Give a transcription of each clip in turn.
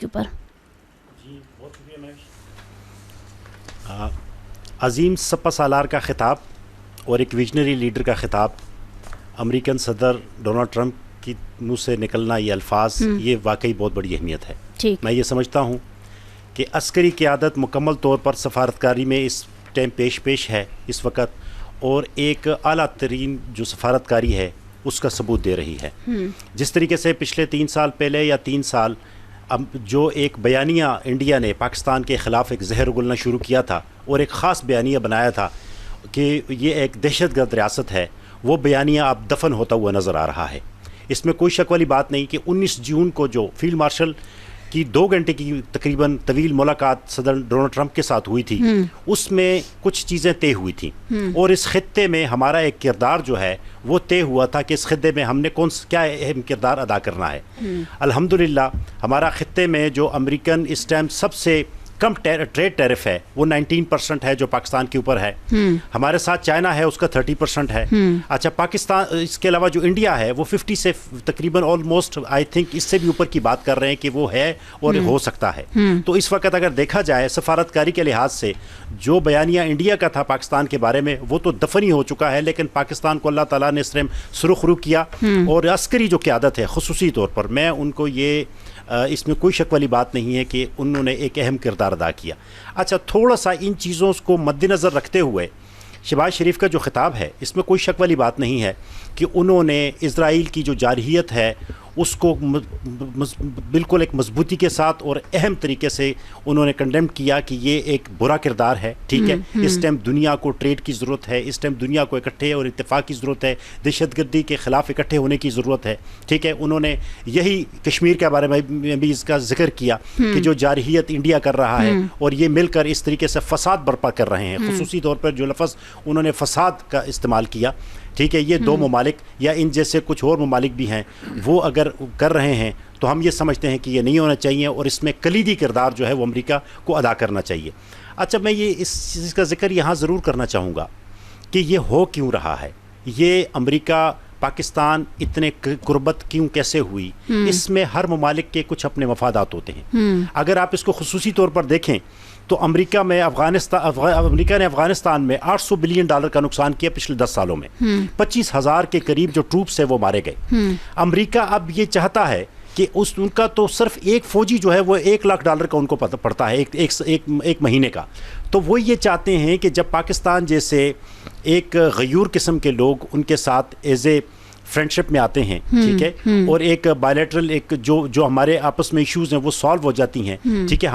کے اوپر؟ جی بہت شکریہ مہیش. عظیم سپہ سالار کا خطاب اور ایک ویژنری لیڈر کا خطاب، امریکن صدر ڈونلڈ ٹرمپ کی منہ سے نکلنا یہ الفاظ، یہ واقعی بہت بڑی اہمیت ہے. میں یہ سمجھتا ہوں کہ عسکری قیادت مکمل طور پر سفارتکاری میں اس ٹائم پیش ہے اس وقت، اور ایک اعلیٰ ترین جو سفارتکاری ہے اس کا ثبوت دے رہی ہے. جس طریقے سے پچھلے 3 سال پہلے یا 3 سال جو ایک بیانیہ انڈیا نے پاکستان کے خلاف ایک زہر اگلنا شروع کیا تھا اور ایک خاص بیانیہ بنایا تھا کہ یہ ایک دہشت گرد ریاست ہے، وہ بیانیہ اب دفن ہوتا ہوا نظر آ رہا ہے. اس میں کوئی شک والی بات نہیں کہ 19 جون کو جو فیلڈ مارشل کی 2 گھنٹے کی تقریباً طویل ملاقات صدر ڈونلڈ ٹرمپ کے ساتھ ہوئی تھی، اس میں کچھ چیزیں طے ہوئی تھیں، اور اس خطے میں ہمارا ایک کردار جو ہے وہ طے ہوا تھا کہ اس خطے میں ہم نے کیا اہم کردار ادا کرنا ہے. الحمدللہ ہمارا خطے میں جو امریکن اس ٹائم سب سے کم ٹریڈ ٹیرف ہے وہ 19% ہے جو پاکستان کے اوپر ہے. ہمارے ساتھ چائنا ہے، اس کا 30% ہے. اچھا پاکستان، اس کے علاوہ جو انڈیا ہے وہ 50 سے تقریباً آلموسٹ آئی تھنک اس سے بھی اوپر کی بات کر رہے ہیں کہ وہ ہے اور ہو سکتا ہے. تو اس وقت اگر دیکھا جائے سفارتکاری کے لحاظ سے جو بیانیہ انڈیا کا تھا پاکستان کے بارے میں وہ تو دفن ہی ہو چکا ہے، لیکن پاکستان کو اللہ تعالیٰ نے اس ٹائم سرخ رو کیا. اور عسکری جو قیادت ہے خصوصی طور پر میں ان کو یہ اس میں کوئی شک والی بات نہیں ہے کہ انہوں نے ایک اہم کردار ادا کیا. اچھا تھوڑا سا ان چیزوں کو مد نظر رکھتے ہوئے شہباز شریف کا جو خطاب ہے اس میں کوئی شک والی بات نہیں ہے کہ انہوں نے اسرائیل کی جو جارحیت ہے اس کو بالکل ایک مضبوطی کے ساتھ اور اہم طریقے سے انہوں نے کنڈیم کیا کہ یہ ایک برا کردار ہے. ٹھیک ہے، اس ٹائم دنیا کو ٹریڈ کی ضرورت ہے، اس ٹائم دنیا کو اکٹھے اور اتفاق کی ضرورت ہے، دہشت گردی کے خلاف اکٹھے ہونے کی ضرورت ہے. ٹھیک ہے، انہوں نے یہی کشمیر کے بارے میں بھی اس کا ذکر کیا کہ جو جارحیت انڈیا کر رہا ہے اور یہ مل کر اس طریقے سے فساد برپا کر رہے ہیں. خصوصی طور پر جو لفظ انہوں نے فساد کا استعمال کیا، ٹھیک ہے، یہ 2 ممالک یا ان جیسے کچھ اور ممالک بھی ہیں وہ اگر کر رہے ہیں تو ہم یہ سمجھتے ہیں کہ یہ نہیں ہونا چاہیے اور اس میں کلیدی کردار جو ہے وہ امریکہ کو ادا کرنا چاہیے. اچھا میں یہ اس چیز کا ذکر یہاں ضرور کرنا چاہوں گا کہ یہ ہو کیوں رہا ہے، یہ امریکہ پاکستان اتنے قربت کیوں کیسے ہوئی. اس میں ہر ممالک کے کچھ اپنے مفادات ہوتے ہیں. اگر آپ اس کو خصوصی طور پر دیکھیں تو امریکہ نے افغانستان میں $800 بلین کا نقصان کیا پچھلے 10 سالوں میں. 25,000 کے قریب جو ٹروپس ہیں وہ مارے گئے. امریکہ اب یہ چاہتا ہے کہ ان کا تو صرف ایک فوجی جو ہے وہ $1 لاکھ کا ان کو پڑتا ہے ایک مہینے کا. تو وہ یہ چاہتے ہیں کہ جب پاکستان جیسے ایک غیور قسم کے لوگ ان کے ساتھ ایز اے فرینڈشپ میں آتے ہیں، ٹھیک ہے، اور ایک بائلیٹرل ایک جو ہمارے آپس میں ایشوز ہیں وہ سالو ہو جاتی ہیں. ٹھیک ہے،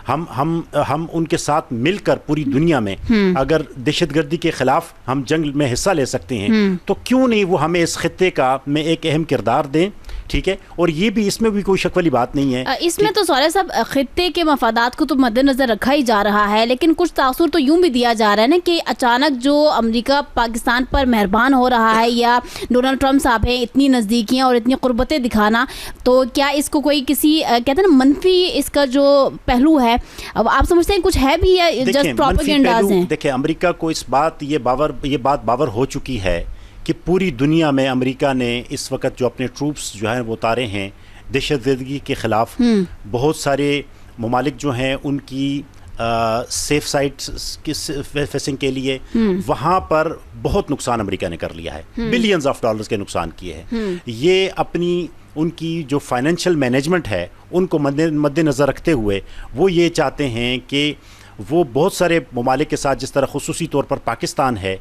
ہم ان کے ساتھ مل کر پوری دنیا میں اگر دہشت گردی کے خلاف ہم جنگ میں حصہ لے سکتے ہیں تو کیوں نہیں وہ ہمیں اس خطے کا میں ایک اہم کردار دیں. ٹھیک ہے، اور یہ بھی اس میں بھی کوئی شک والی بات نہیں ہے. اس میں تو سورہ صاحب خطے کے مفادات کو تو مد نظر رکھا ہی جا رہا ہے، لیکن کچھ تاثر تو یوں بھی دیا جا رہا ہے نا کہ اچانک جو امریکہ پاکستان پر مہربان ہو رہا ہے یا ڈونلڈ ٹرمپ صاحب ہیں اتنی نزدیکیاں اور اتنی قربتیں دکھانا، تو کیا اس کو کوئی کسی کہتے ہیں نا منفی اس کا جو پہلو ہے اب آپ سمجھتے ہیں کچھ ہے بھی یا جسٹ پروپیگنڈاز ہیں؟ دیکھیں امریکہ کو اس بات یہ بات باور ہو چکی ہے کہ پوری دنیا میں امریکہ نے اس وقت جو اپنے ٹروپس جو ہیں وہ اتارے ہیں دہشت گردی کے خلاف. بہت سارے ممالک جو ہیں ان کی سیف سائٹ فیسنگ کے لیے وہاں پر بہت نقصان امریکہ نے کر لیا ہے، بلینز آف ڈالرز کے نقصان کیے ہیں. یہ اپنی ان کی جو فائنینشیل مینجمنٹ ہے ان کو مد نظر رکھتے ہوئے وہ یہ چاہتے ہیں کہ وہ بہت سارے ممالک کے ساتھ جس طرح خصوصی طور پر پاکستان ہے،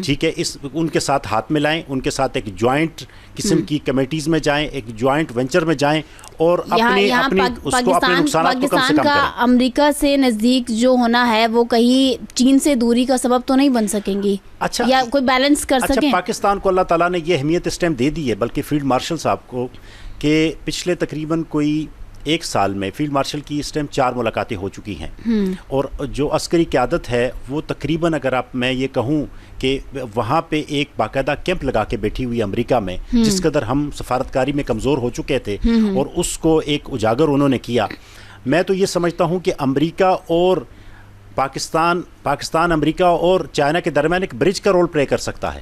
ٹھیک ہے، ان کے ساتھ ہاتھ ملائیں، ان کے ساتھ ایک جوائنٹ قسم کی کمیٹیز میں جائیں، ایک جوائنٹ وینچر میں جائیں اور اپنے نقصانات کو کم سے کم کریں. امریکہ سے نزدیک جو ہونا ہے وہ کہیں چین سے دوری کا سبب تو نہیں بن سکیں گی یا کوئی بیلنس کر سکیں؟ پاکستان کو اللہ تعالیٰ نے یہ اہمیت اس ٹائم دے دی ہے، بلکہ فیلڈ مارشل صاحب کو، کہ پچھلے تقریباً کوئی 1 سال میں فیلڈ مارشل کی اس ٹائم 4 ملاقاتیں ہو چکی ہیں. اور جو عسکری قیادت ہے وہ تقریباً اگر میں یہ کہوں کہ وہاں پہ ایک باقاعدہ کیمپ لگا کے بیٹھی ہوئی امریکہ میں، جس قدر ہم سفارتکاری میں کمزور ہو چکے تھے اور اس کو ایک اجاگر انہوں نے کیا. میں تو یہ سمجھتا ہوں کہ امریکہ اور پاکستان امریکہ اور چائنا کے درمیان ایک برج کا رول پلے کر سکتا ہے.